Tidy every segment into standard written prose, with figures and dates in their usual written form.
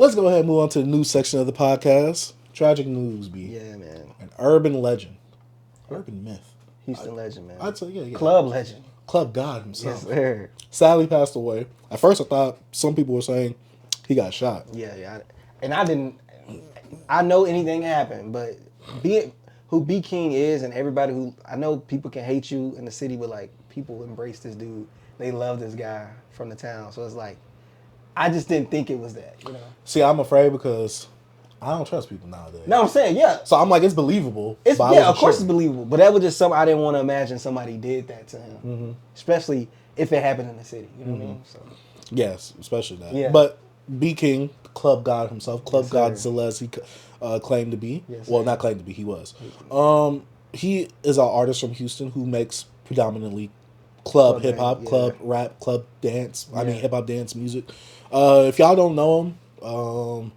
Let's go ahead and move on to the news section of the podcast. Tragic news, B. Yeah, man. An urban legend. Urban myth. Houston legend, man. I'd say, yeah. Club legend. Club God himself. Yes, sir. Sadly passed away. At first I thought some people were saying he got shot. Yeah. And I didn't. I know anything happened, but who Beatking is, and everybody who I know, people can hate you in the city, but like people embrace this dude. They love this guy from the town. So it's like, I just didn't think it was that, you know. See, I'm afraid because I don't trust people nowadays. No, I'm saying, yeah. So I'm like, it's believable. It's, but yeah, of course sure. it's believable. But that was just something I didn't want to imagine somebody did that to him. Mm-hmm. Especially if it happened in the city. You know what I mean? So. Yes, especially that. Yeah. But Beatking, Club God himself, Club Yes, God sir. Zelez, he claimed to be. Yes, Well, sir. not claimed to be, he was. He is an artist from Houston who makes predominantly club hip hop, yeah. club rap, club dance. I mean Yeah. hip hop dance music. If y'all don't know him,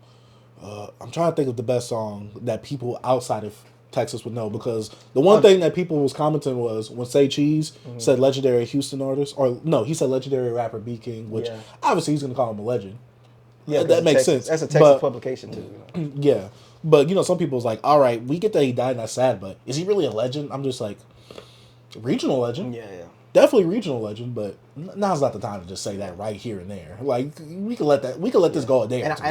I'm trying to think of the best song that people outside of Texas would know, because the one thing that people was commenting was when Say Cheese said legendary Houston artist, or no, he said legendary rapper Beatking, which Yeah. obviously he's gonna call him a legend. Yeah, 'cause that it's makes Texas. sense. That's a Texas But- publication too. You know? Yeah, but some people was like, all right, we get that he died and that's sad, but is he really a legend? I'm just like, regional legend. Yeah. Definitely regional legend, but now's not the time to just say that right here and there. Like we could let this go a day or two.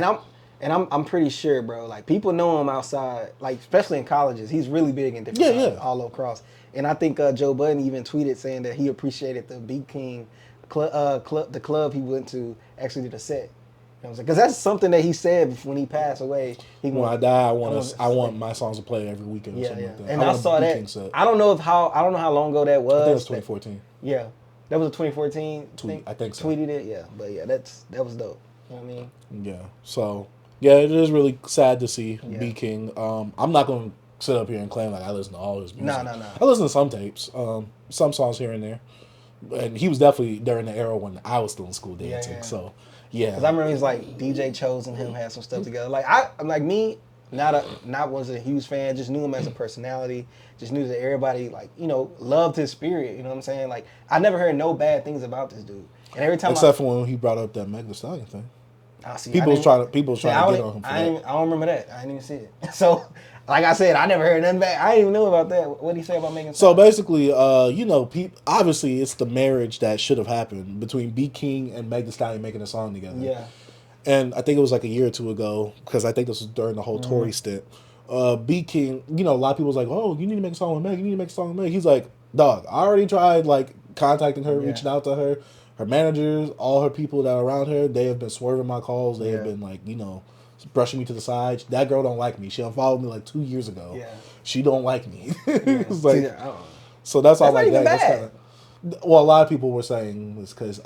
And I'm pretty sure, bro. Like people know him outside, like especially in colleges. He's really big in different colleges all across. And I think Joe Budden even tweeted saying that he appreciated the Beatking the club he went to actually did a set. You know what I'm saying? Because that's something that he said when he passed away. When I die, I want my songs to play every weekend or Yeah, something yeah. like that. And I want saw Beatking that. set. I don't know how long ago that was. I think it was 2014. Yeah, that was a 2014 Tweet. I think so. Tweeted it, yeah. But yeah, that was dope. You know what I mean? Yeah. So yeah, it is really sad to see Yeah. Beatking. I'm not going to sit up here and claim like I listen to all his music. No. I listen to some tapes, some songs here and there, and he was definitely during the era when I was still in school dancing. Yeah. So yeah. Because I remember he was like DJ Chose and him had some stuff together. Like I'm like me, not was a huge fan. Just knew him as a personality. Just knew that everybody loved his spirit. You know what I'm saying? Like I never heard no bad things about this dude. And every time Except for when he brought up that Meg Thee Stallion thing. People was trying to get on him for that. I don't remember that. I didn't even see it. So, like I said, I never heard nothing bad. I didn't even know about that. What did he say about Megan? So basically, obviously it's the marriage that should have happened between Beatking and Meg Thee Stallion making a song together. Yeah. And I think it was like a year or two ago, because I think this was during the whole Tory stint. Beatking, a lot of people was like, oh, you need to make a song with Meg. You need to make a song with Meg. He's like, dog, I already tried like contacting her, reaching out to her. Her managers, all her people that are around her, they have been swerving my calls. They have been like, brushing me to the side. That girl don't like me. She unfollowed me like 2 years ago. Yeah. She don't like me. It's like, so that's all like that. That's kinda, well, a lot of people were saying this because,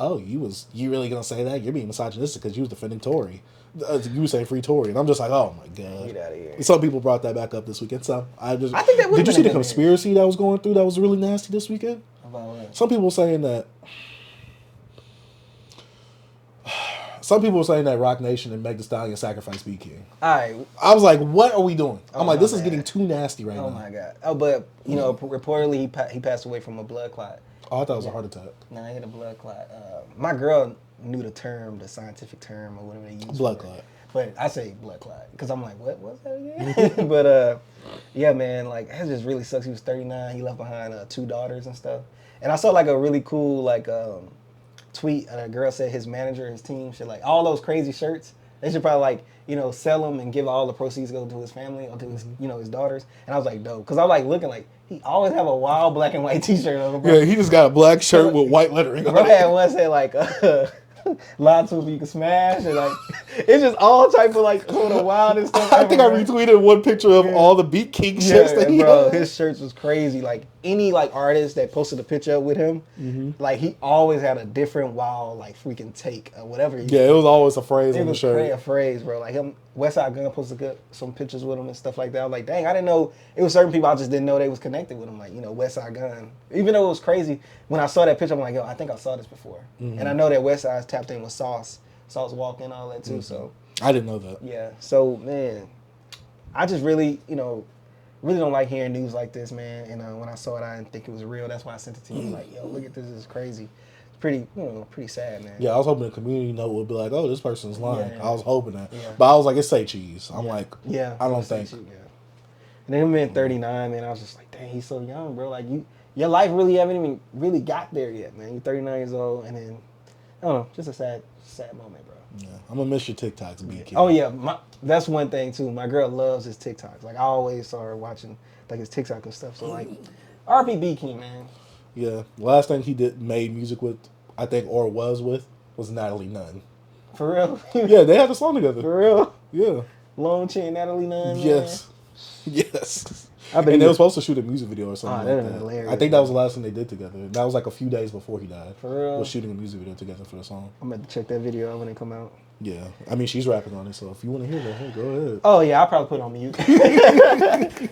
you really gonna say that? You're being misogynistic because you was defending Tory. You were saying free Tory, and I'm just like, oh my god. Get out of here. Some people brought that back up this weekend. So I think that did you see the conspiracy that was going through that was really nasty this weekend? About what? Some people were saying that. Some people were saying that Rock Nation and Meg Thee Stallion sacrificed Beatking. All right. I was like, what are we doing? I'm like, this is getting too nasty right now. Oh my god. Oh, but reportedly he passed away from a blood clot. Oh, I thought it was a heart attack. No, he had a blood clot. My girl knew the scientific term or whatever they use. Blood clot. But I say blood clot because I'm like, what's that again? But yeah, man, like it just really sucks. He was 39. He left behind 2 daughters and stuff. And I saw like a really cool tweet. A girl said his manager, his team should like all those crazy shirts. They should probably sell them and give all the proceeds go to his family or to his his daughters. And I was like, dope, because I was like looking like he always have a wild black and white T-shirt on. Bro. Yeah, he just got a black shirt with white lettering. Bro had one said like lots of you can smash and like it's just all type of like sort of wild and stuff. I think I retweeted one picture of all the Beatking shirts that he had. His shirts was crazy. Like any like artist that posted a picture with him, like he always had a different wild like freaking take or whatever. It was always a phrase on the shirt. It was a phrase, bro. Like him, Westside Gunn posted some pictures with him and stuff like that. I was like, dang, I didn't know it was certain people I just didn't know they was connected with him. Like Westside Gunn. Even though it was crazy, when I saw that picture, I'm like, yo, I think I saw this before. And I know that Westside's tapped in with Sauce Walk and all that too. So I didn't know that. Yeah. So man, I just really, really don't like hearing news like this, man. And when I saw it, I didn't think it was real. That's why I sent it to you. Like, yo, look at this. This is crazy. pretty sad, man. Yeah, I was hoping the community note would be like, "Oh, this person's lying." Yeah. I was hoping that, Yeah. but I was like, "It's say cheese." I'm like, Yeah, I don't think. yeah. And then him being 39, man, I was just like, dang, he's so young, bro. Like your life really haven't even really got there yet, man. You're 39 years old, and then I don't know, just a sad moment, bro. Yeah, I'm gonna miss your TikToks, Beatking. Oh yeah, that's one thing too. My girl loves his TikToks. Like I always saw her watching like his TikTok and stuff. So like, RP Beatking, man. Yeah, last thing he made music with, I think, or was Natalie Nunn. For real? Yeah, they had a song together. For real? Yeah. Lone Chin, Natalie Nunn. Yes. Yes. I bet and they were supposed to shoot a music video or something like that. Hilarious, I think that was the last thing they did together. That was like a few days before he died. For real? Was shooting a music video together for the song. I'm about to check that video out when it come out. Yeah. I mean, she's rapping on it, so if you want to hear that, hey, go ahead. Oh, yeah, I'll probably put it on mute.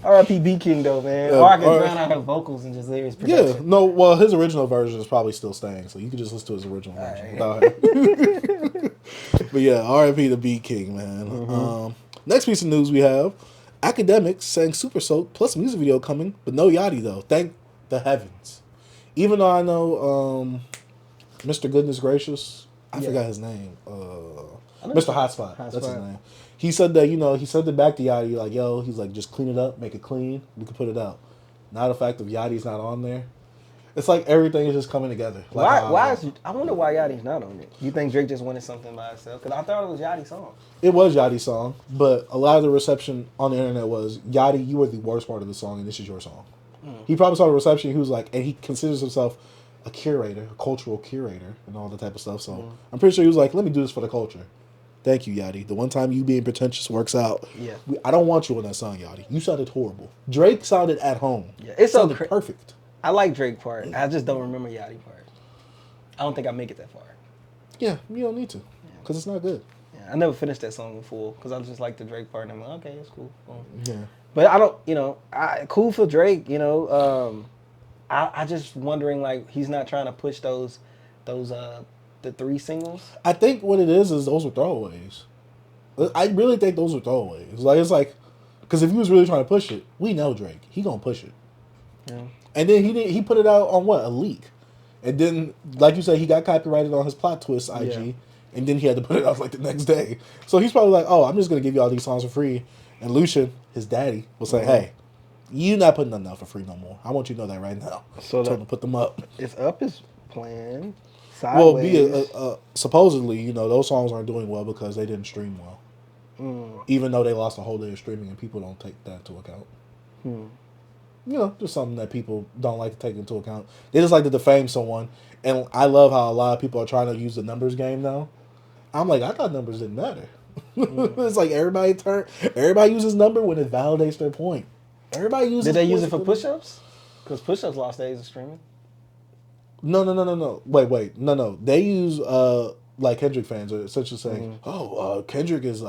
R.I.P. Beatking, though, man. Or I can drown out her vocals and just hear his production. Yeah. No, well, his original version is probably still staying, so you can just listen to his original version. Right. But yeah, R.I.P. to Beatking, man. Mm-hmm. Next piece of news we have. Academics sang Supersoak plus music video coming, but no Yachty though. Thank the heavens. Even though I know Mr. Goodness Gracious, I forgot his name. Mr. Hotspot. That's his name. He said that, he sent it back to Yachty like, yo, he's like, just clean it up, make it clean, we can put it out. Now the fact that Yachty's not on there. It's like everything is just coming together. Like I wonder why Yachty's not on it. You think Drake just wanted something by himself? Because I thought it was Yachty's song. It was Yachty's song, but a lot of the reception on the internet was, Yachty, you were the worst part of the song, and this is your song. He probably saw the reception. He was like, and he considers himself a curator, a cultural curator, and all that type of stuff. So I'm pretty sure he was like, let me do this for the culture. Thank you, Yachty. The one time you being pretentious works out. Yeah. I don't want you on that song, Yachty. You sounded horrible. Drake sounded at home. Yeah, it sounded perfect. I like Drake part. I just don't remember Yachty part. I don't think I make it that far. Yeah, you don't need to, because it's not good. Yeah, I never finished that song in full because I just like the Drake part, and I'm like, okay, it's cool. Yeah. But I don't, cool for Drake, I just wondering, like, he's not trying to push those the 3 singles. I think what it is those were throwaways. I really think those were throwaways. Like, it's like, because if he was really trying to push it, we know Drake. He gonna push it. Yeah. And then he put it out on what? A leak. And then, like you said, he got copyrighted on his Plot Twist IG. Yeah. And then he had to put it out like the next day. So he's probably like, oh, I'm just going to give you all these songs for free. And Lucian, his daddy, will say, hey, you not putting nothing out for free no more. I want you to know that right now. So to put them up. It's up his plan. Sideways. Well, supposedly, those songs aren't doing well because they didn't stream well. Even though they lost a whole day of streaming and people don't take that into account. Just something that people don't like to take into account. They just like to defame someone. And I love how a lot of people are trying to use the numbers game now. I'm like, I thought numbers didn't matter. It's like everybody uses number when it validates their point. Everybody uses. Did they use it for push-ups? Because push-ups lost days of streaming. No. Wait. No. They use like Kendrick fans are essentially saying, Kendrick is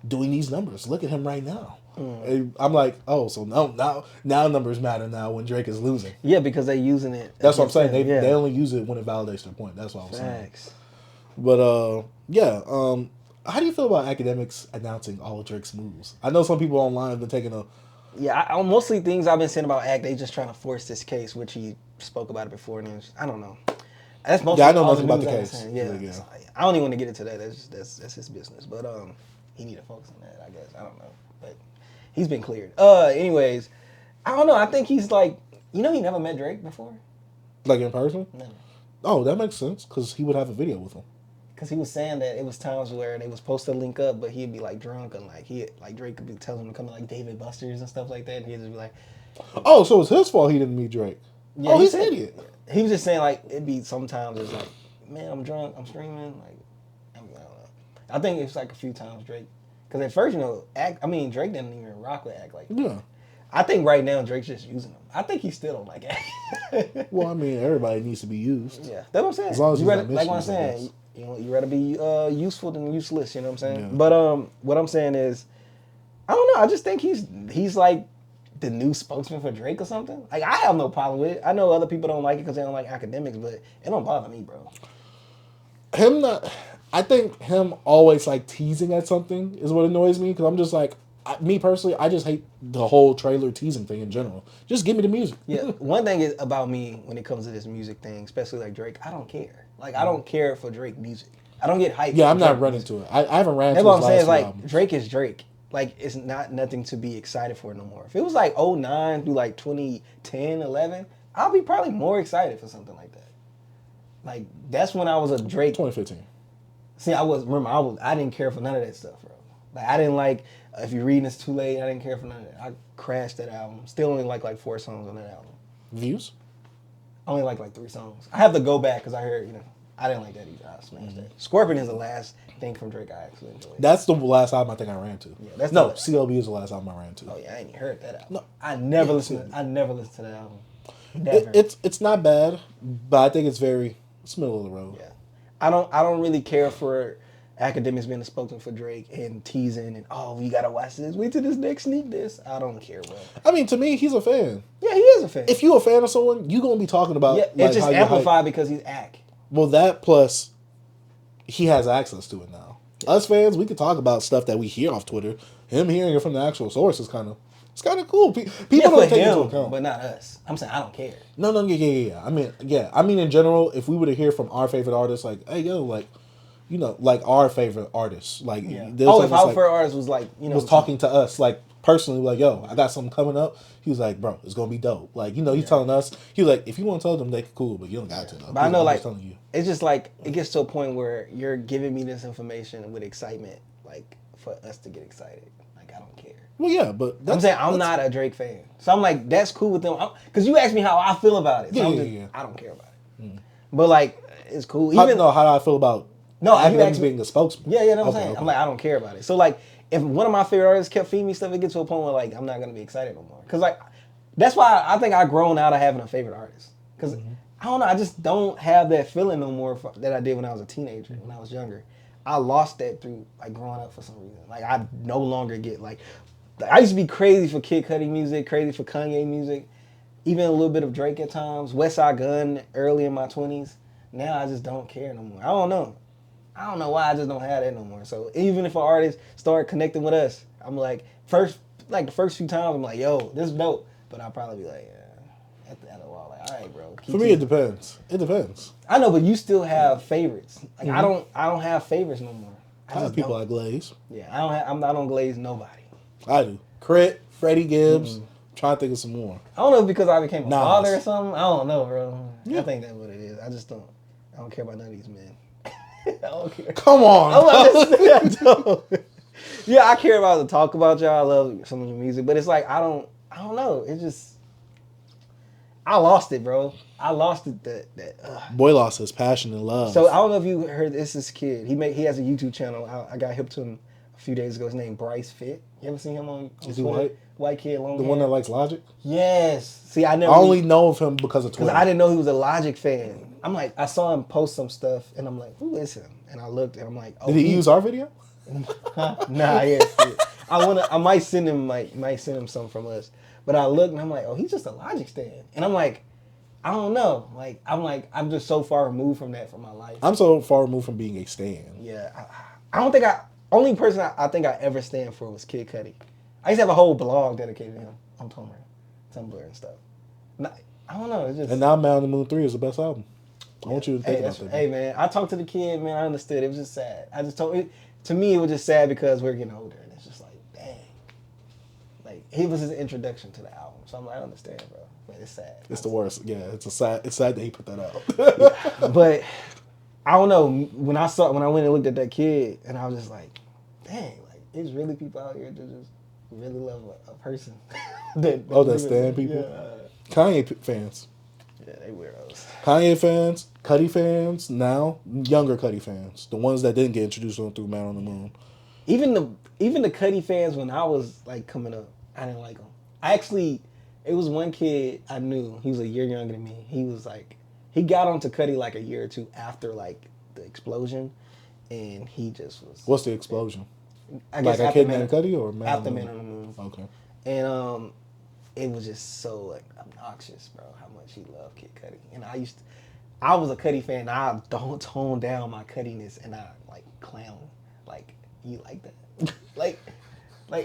doing these numbers. Look at him right now. And I'm like, oh, so now numbers matter now when Drake is losing. Yeah, because they're using it. That's what I'm saying. They only use it when it validates their point. That's what I'm saying. But how do you feel about academics announcing all of Drake's moves? I know some people online have been taking a. Yeah, mostly things I've been saying about Act, they just trying to force this case, which he spoke about it before, and I don't know. That's mostly I know nothing about the case. Yeah. I don't even want to get into that. That's his business. But he need to focus on that, I guess. I don't know. But he's been cleared. Anyways, I don't know. I think he's like, he never met Drake before? Like in person? No. Oh, that makes sense, because he would have a video with him. Because he was saying that it was times where they was supposed to link up, but he'd be like drunk, and like Drake could be telling him to come to like David Buster's and stuff like that, and he'd just be like, oh, so it's his fault he didn't meet Drake. Yeah, he's an idiot. He was just saying like it'd be sometimes it's like, man, I'm drunk, I'm streaming, like I don't know. I think it's like a few times Drake, because at first Drake didn't even rock with Act like that. Yeah. I think right now Drake's just using him. I think he still don't like Act. Well, I mean, everybody needs to be used. Yeah, that's what I'm saying. As long as like what I'm saying. You rather be useful than useless, you know what I'm saying? Yeah. But what I'm saying is, I don't know, I just think he's like the new spokesman for Drake or something. Like, I have no problem with it. I know other people don't like it because they don't like academics, but it don't bother me, bro. I think him always like teasing at something is what annoys me, because I'm just like, me personally, I just hate the whole trailer teasing thing in general. Just give me the music. Yeah, one thing is about me when it comes to this music thing, especially like Drake, I don't care. Like I don't care for Drake music. I don't get hyped. Yeah, for I'm not Drake running music. to it. I haven't ran That's to what his I'm saying. last Is like album. Drake is Drake. Like it's not nothing to be excited for no more. If it was like 09 through like 2010, 11, I'll be probably more excited for something like that. Like that's when I was a Drake. 2015. See, I didn't care for none of that stuff, bro. Like I didn't like If You're Reading It's Too Late. I didn't care for none of that. I crashed that album. Still only like 4 songs on that album. Views? I only like 3 songs. I have to go back because I heard I didn't like that either. I smashed that. Scorpion is the last thing from Drake I actually enjoyed. That's the last album I think I ran to. Yeah, that's no, the- CLB is the last album I ran to. Oh yeah, I ain't even heard that album. No. I never Yeah, listened to that album. Never. It's not bad, but I think it's middle of the road. Yeah. I don't really care for academics being a spokesman for Drake and teasing and you gotta watch this. Wait till this next sneak this. I don't care, bro. I mean, to me, he's a fan. Yeah, he is a fan. If you a fan of someone, you gonna be talking about. Yeah, like, it's just how you amplified because he's act. Well, that plus he has access to it now. Us fans, we can talk about stuff that we hear off Twitter. Him hearing it from the actual source is kind of cool. People don't take it into account, but not us. I'm saying I don't care. No, yeah. I mean, in general, if we were to hear from our favorite artists, like, hey, yo, like, like our favorite artists, like, If our favorite artist was like, was talking to us, like, personally, like, yo, I got something coming up. He was like, bro, it's gonna be dope. Like, he's telling us. He was like, if you want to tell them, they cool, but you don't got to. Though. But I know, I'm like, just telling you. it's just like it gets to a point where you're giving me this information with excitement, like for us to get excited. Like I don't care. Well, yeah, but I'm saying I'm not a Drake fan, so I'm like that's cool with them. Because you asked me how I feel about it. So Yeah. I don't care about it. But like it's cool. How do I feel about academics being a spokesman? Yeah, you know what I'm saying. Okay. I'm like I don't care about it. So like if one of my favorite artists kept feeding me stuff, it gets to a point where like I'm not gonna be excited no more. Because like that's why I think I've grown out of having a favorite artist. Because I don't know, I just don't have that feeling no more that I did when I was a teenager, when I was younger. I lost that through like growing up for some reason. Like I no longer get like I used to be crazy for Kid Cudi music, crazy for Kanye music, even a little bit of Drake at times, West Side Gun early in my 20s. Now I just don't care no more. I don't know why I just don't have that no more. So even if an artist start connecting with us, I'm like the first few times I'm like, yo, this is dope. But I'll probably be like, at the end of the wall, like, all right, bro. For me, it depends. It depends. I know, but you still have favorites. Like I don't have favorites no more. I have people like Glaze. Yeah, I'm not on Glaze nobody. I do. Crit, Freddie Gibbs. Trying to think of some more. I don't know if because I became a father or something. I don't know, bro. Yeah. I think that's what it is. I don't care about none of these men. I don't care. Come on. Yeah, I care about to talk about y'all. I love some of your music, but it's like I don't know. It just I lost it, bro. I lost it. Boy lost his passion and love. So I don't know if you heard this kid. He has a YouTube channel. I got hip to him a few days ago. His name Bryce Fit. You ever seen him on Is he Twitter? white? White kid, long hair. The one that likes Logic? Yes. See, I only know of him because of Twitter. Because I didn't know he was a Logic fan. I'm like, I saw him post some stuff, and I'm like, who is him? And I looked, and I'm like, oh. Did he use our video? Nah, yeah. I might send him some from us. But I looked, and I'm like, oh, he's just a Logic stan. And I'm like, I don't know. Like, I'm just so far removed from that for my life. I'm so far removed from being a stan. Yeah, I don't think only person I think I ever stand for was Kid Cudi. I used to have a whole blog dedicated to him on Tumblr and stuff. I don't know. It's just and now Man on the Moon 3 is the best album. I want you to think about that. Hey man, I talked to the kid, man. I understood. It was just sad. I just told it to me. It was just sad because we're getting older, and it's just like, dang. Like he was his introduction to the album, so I'm like, I understand, bro. But it's sad. It's the worst. Yeah, it's sad that he put that out. Yeah, but I don't know. When I went and looked at that kid, and I was just like, dang, like it's really people out here that just really love a person. that stand people. Yeah. Kanye fans. Yeah, they weirdos. Kanye fans, Cudi fans, now younger Cudi fans, the ones that didn't get introduced through Man on the Moon. Even the Cudi fans when I was like coming up, I didn't like them. It was one kid I knew. He was a year younger than me. He was like, he got onto Cudi like a year or two after like the explosion, and he just was. What's the explosion? I guess like a kid named Cudi or Man after on the Man on the Moon. Okay. And it was just so like obnoxious, bro, how much he loved Kid Cudi. And I was a Cudi fan. I don't tone down my Cudiness, and I like clown. Like you like that? like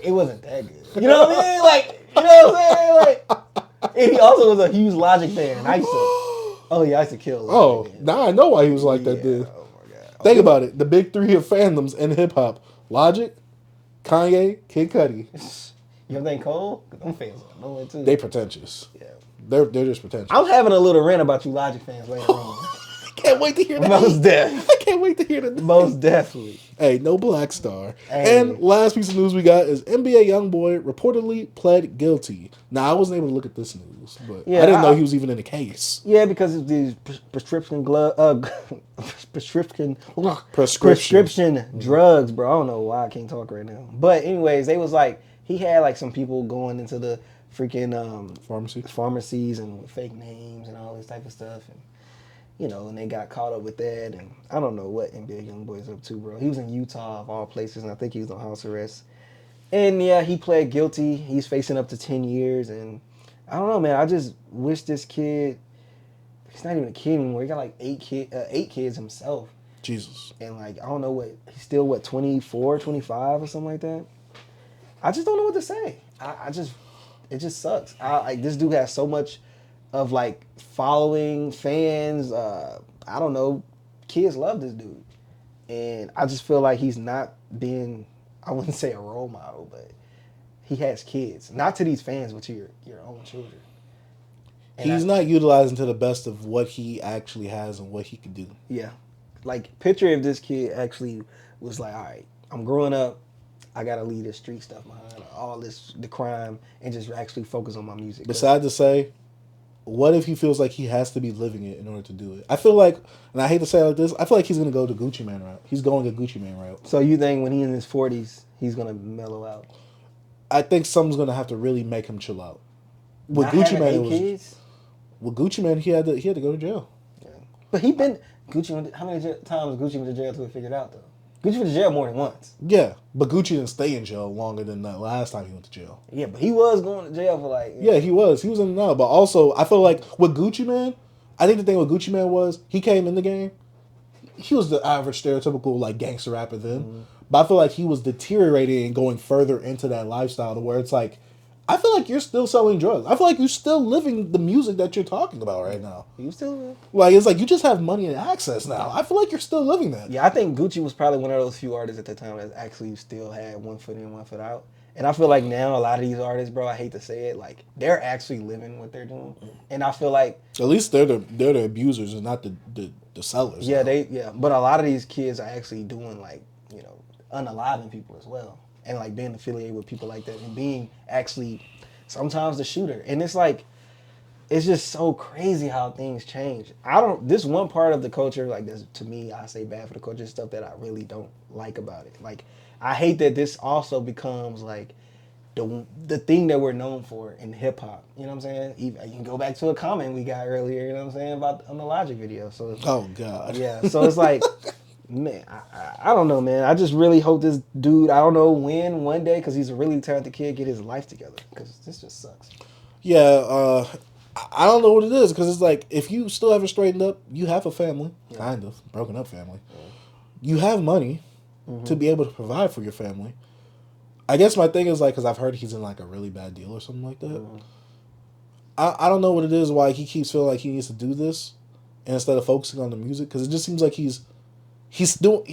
it wasn't that good. You know what I mean? Like you know what I'm saying? Like, and he also was a huge Logic fan. And I used to Oh yeah, I used to kill. Oh, now I know why he was like that, dude. Oh my god. Think about it. The big three of fandoms in hip hop: Logic, Kanye, Kid Cudi. You ever think Cole? Them fans are annoying too. They pretentious. Yeah. They're just pretentious. I'm having a little rant about you Logic fans later on. Can't wait to hear that. Most definitely. I can't wait to hear that. Most definitely. Hey, no Black Star. Hey. And last piece of news we got is NBA Youngboy reportedly pled guilty. Now, I wasn't able to look at this news, but Yeah, I didn't know he was even in the case. Yeah, because of these prescription prescription drugs, bro. I don't know why I can't talk right now. But anyways, they was like, he had like some people going into the freaking pharmacies and with fake names and all this type of stuff. And you know, and they got caught up with that, and I don't know what NBA Youngboy's up to, bro. He was in Utah, of all places, and I think he was on house arrest. And yeah, he pled guilty. He's facing up to 10 years, and I don't know, man. I just wish this kid, he's not even a kid anymore. He got like eight kids himself. Jesus. And like, I don't know he's still 24, 25 or something like that. I just don't know what to say. It just sucks. Like this dude has so much of like following, fans, I don't know, kids love this dude. And I just feel like he's not being, I wouldn't say a role model, but he has kids. Not to these fans, but to your own children. And he's not utilizing to the best of what he actually has and what he can do. Yeah. Like, picture if this kid actually was like, all right, I'm growing up, I gotta leave this street stuff behind, all this, the crime, and just actually focus on my music. Besides to say, what if he feels like he has to be living it in order to do it? I feel like, and I hate to say it like this, I feel like he's going to go the Gucci Mane route. He's going a Gucci Mane route. So you think when he's in his 40s, he's going to mellow out? I think something's going to have to really make him chill out. With Gucci Mane, with Gucci Mane, he had to go to jail. Yeah. But how many times Gucci went to jail till he figured out, though? Gucci went to jail more than once. Yeah, but Gucci didn't stay in jail longer than that last time he went to jail. Yeah, but he was going to jail for like... Yeah, he was. He was in and out. But also, I feel like with Gucci Mane, I think the thing with Gucci Mane was he came in the game. He was the average stereotypical like gangster rapper then. Mm-hmm. But I feel like he was deteriorating and going further into that lifestyle to where it's like, I feel like you're still selling drugs. I feel like you're still living the music that you're talking about right now. You still live? Like, it's like you just have money and access now. I feel like you're still living that. Yeah, I think Gucci was probably one of those few artists at the time that actually still had one foot in, one foot out. And I feel like now a lot of these artists, bro, I hate to say it, like they're actually living what they're doing. And I feel like at least they're the abusers and not the sellers. Yeah, but a lot of these kids are actually doing like, you know, unaliving people as well. And like being affiliated with people like that and being actually sometimes the shooter. And it's like, it's just so crazy how things change. This one part of the culture, like this, to me, I say bad for the culture, stuff that I really don't like about it. Like, I hate that this also becomes like the thing that we're known for in hip hop. You know what I'm saying? You can go back to a comment we got earlier, you know what I'm saying, on the Logic video. So oh God. Yeah. So it's like, man, I don't know, man. I just really hope this dude, I don't know when, one day, because he's a really talented kid, get his life together. Because this just sucks. Yeah, I don't know what it is, because it's like, if you still haven't straightened up, you have a family, kind of, broken up family. Yeah. You have money to be able to provide for your family. I guess my thing is, like, because I've heard he's in, like, a really bad deal or something like that. Mm-hmm. I don't know what it is, why he keeps feeling like he needs to do this, instead of focusing on the music, because it just seems like he's doing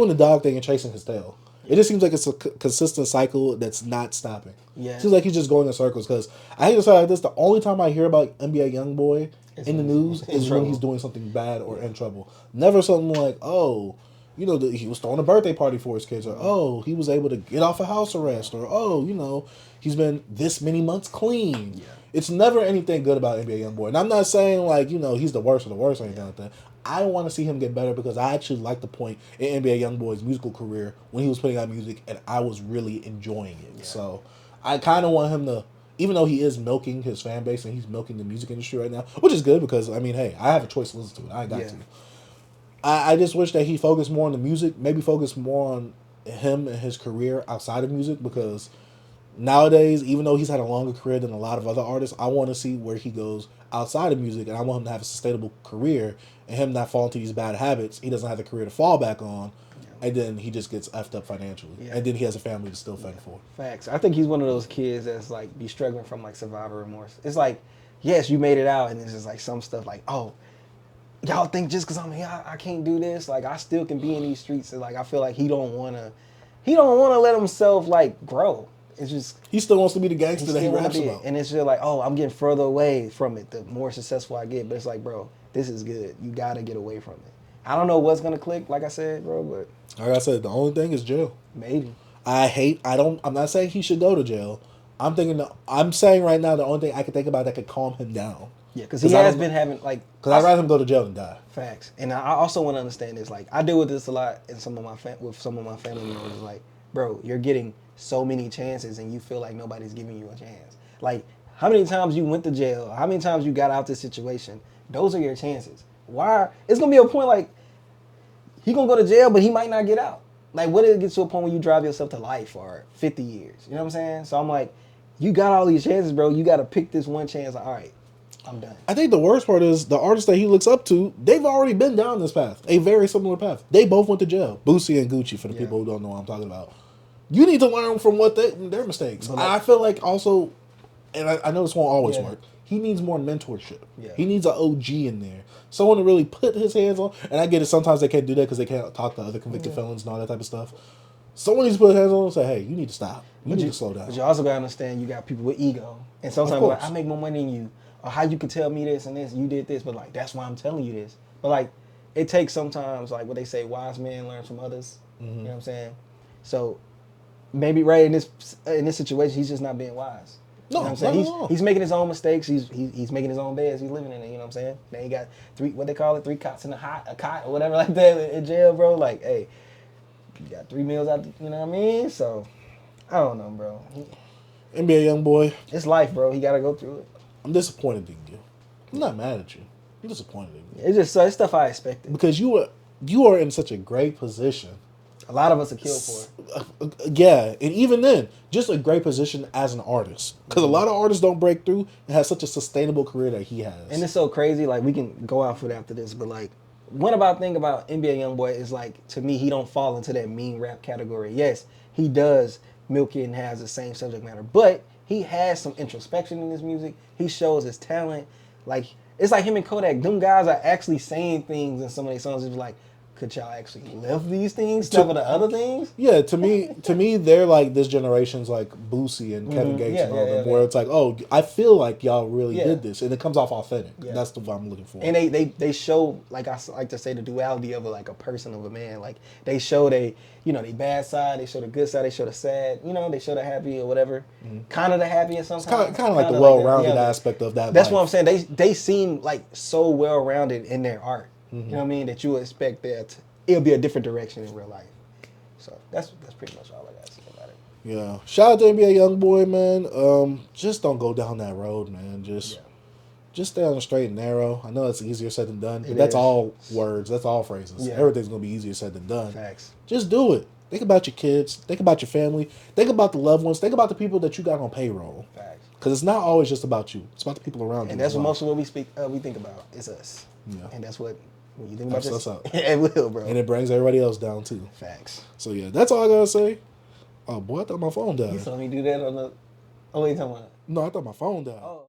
the dog thing and chasing his tail. It just seems like it's a consistent cycle that's not stopping. Yeah. It seems like he's just going in circles. Because I hate to say like this, the only time I hear about NBA Youngboy in the news is when he's doing something bad or in trouble. Never something like, oh, you know, he was throwing a birthday party for his kids, or oh, he was able to get off of house arrest, or oh, you know, he's been this many months clean. Yeah. It's never anything good about NBA Youngboy. And I'm not saying like, you know, he's the worst of the worst or anything like that. I want to see him get better because I actually like the point in NBA Youngboy's musical career when he was putting out music and I was really enjoying it. Yeah. So I kind of want him to, even though he is milking his fan base and he's milking the music industry right now, which is good because, I mean, hey, I have a choice to listen to it. I got to. I just wish that he focused more on the music, maybe focus more on him and his career outside of music because nowadays, even though he's had a longer career than a lot of other artists, I want to see where he goes outside of music, and I want him to have a sustainable career and him not fall into these bad habits. He doesn't have the career to fall back on, and then he just gets effed up financially, and then he has a family to still fend for. Facts. I think he's one of those kids that's like be struggling from like survivor remorse. It's like, yes, you made it out, and it's just like some stuff like, oh, y'all think just because I'm here, I can't do this. Like, I still can be in these streets. And, like, I feel like he don't want to let himself, like, grow. It's just... He still wants to be the gangster that he raps about. And it's just like, oh, I'm getting further away from it the more successful I get. But it's like, bro, this is good. You got to get away from it. I don't know what's going to click, like I said, bro, but... Like I said, the only thing is jail. Maybe. I'm not saying he should go to jail. I'm saying right now the only thing I can think about that could calm him down. Yeah, because he has been having, like... Because I'd rather him go to jail than die. Facts. And I also want to understand this. Like, I deal with this a lot in with some of my family members. Like, bro, you're getting so many chances and you feel like nobody's giving you a chance. Like, how many times you went to jail? How many times you got out this situation? Those are your chances. Why? It's going to be a point, like, he going to go to jail, but he might not get out. Like, what if it gets to a point where you drive yourself to life for 50 years? You know what I'm saying? So I'm like, you got all these chances, bro. You got to pick this one chance. Like, all right, I'm done. I think the worst part is the artists that he looks up to, they've already been down this path. A very similar path. They both went to jail. Boosie and Gucci, for the people who don't know what I'm talking about. You need to learn from their mistakes. Like, I feel like also, and I know this won't always work, he needs more mentorship. Yeah. He needs an OG in there. Someone to really put his hands on. And I get it, sometimes they can't do that because they can't talk to other convicted felons and all that type of stuff. Someone needs to put his hands on and say, hey, you need to stop. You need to slow down. But you also got to understand you got people with ego. And sometimes like, I make more money than you. Or how you can tell me this and this, you did this. But like, that's why I'm telling you this. But like, it takes sometimes, like what they say, wise men learn from others. You know what I'm saying? So maybe in this situation, he's just not being wise. No, you know what I'm saying? He's making his own mistakes. He's making his own beds. He's living in it. You know what I'm saying? Now he got three cots in a cot or whatever like that in jail, bro. Like, hey, you got 3 meals out. You know what I mean? So I don't know, bro. NBA Youngboy. It's life, bro. He got to go through it. I'm disappointed in you. I'm not mad at you. I'm disappointed in you. It's just it's stuff I expected. Because you are in such a great position. A lot of us are killed for it. Yeah, and even then, just a great position as an artist. Because a lot of artists don't break through and have such a sustainable career that he has. And it's so crazy. Like, we can go out for it after this, but like, thing about NBA Youngboy is like, to me, he don't fall into that mean rap category. Yes, he does milk it and has the same subject matter, but he has some introspection in his music. He shows his talent. Like, it's like him and Kodak. Them guys are actually saying things in some of their songs. It's like, could y'all actually live these things instead of the other things? Yeah, to me, they're like this generation's like Boosie and Kevin Gates and all them, where it's like, oh, I feel like y'all really did this, and it comes off authentic. Yeah. That's the what I'm looking for. And they show, like I like to say, the duality of like a person, of a man. Like, they show they bad side, they show the good side, they show the sad, they show the happy or whatever. Kind of the happy and sometimes. Kind of like the well-rounded aspect of that. That's life. What I'm saying. They seem like so well-rounded in their art. You know what I mean? That you would expect that it'll be a different direction in real life. So that's pretty much all I got to say about it. Yeah. Shout out to NBA Youngboy, man. Just don't go down that road, man. Just stay on the straight and narrow. I know it's easier said than done. But that's all words. That's all phrases. Yeah. Everything's going to be easier said than done. Facts. Just do it. Think about your kids. Think about your family. Think about the loved ones. Think about the people that you got on payroll. Facts. Because it's not always just about you. It's about the people around you. And that's what most of what we think about. It's us. Yeah. And that's what... When you think about this, it will, bro. And it brings everybody else down, too. Facts. So, yeah, that's all I got to say. Oh, boy, I thought my phone died. You saw me do that on the... Oh, what are you talking about? No, I thought my phone died. Oh.